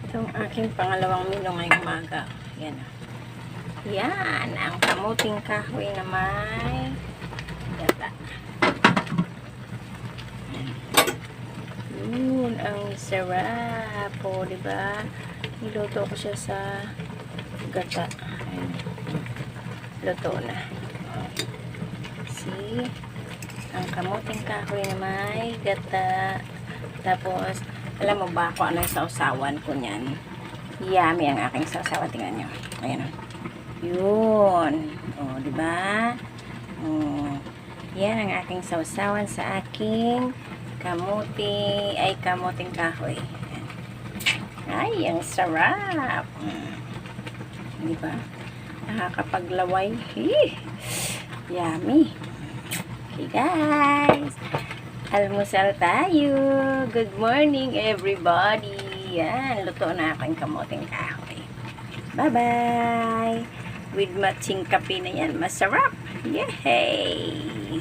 Itong aking pangalawang menu ngayong umaga. Yan. Yan. Ang kamuting kahoy na may gata. Yun. Ang sarap po, diba? Niluto ko siya sa gata. Ayan. Luto na. See? Ang kamuting kahoy na may gata. Tapos, alam mo ba kung ano yung sausawan ko niyan? Yummy ang aking sausawan. Tingnan nyo. Ayan o. Yun. O, diba? O, yan ang aking sausawan sa aking kamuting kahoy. Ayan. Ay, ang sarap. Diba? Nakakapaglaway. Yummy. Okay, guys. Almusal tayo. Good morning, everybody. Yan, luto na aking kamuting kahoy. Bye-bye. With matching kape na yan. Masarap. Yay!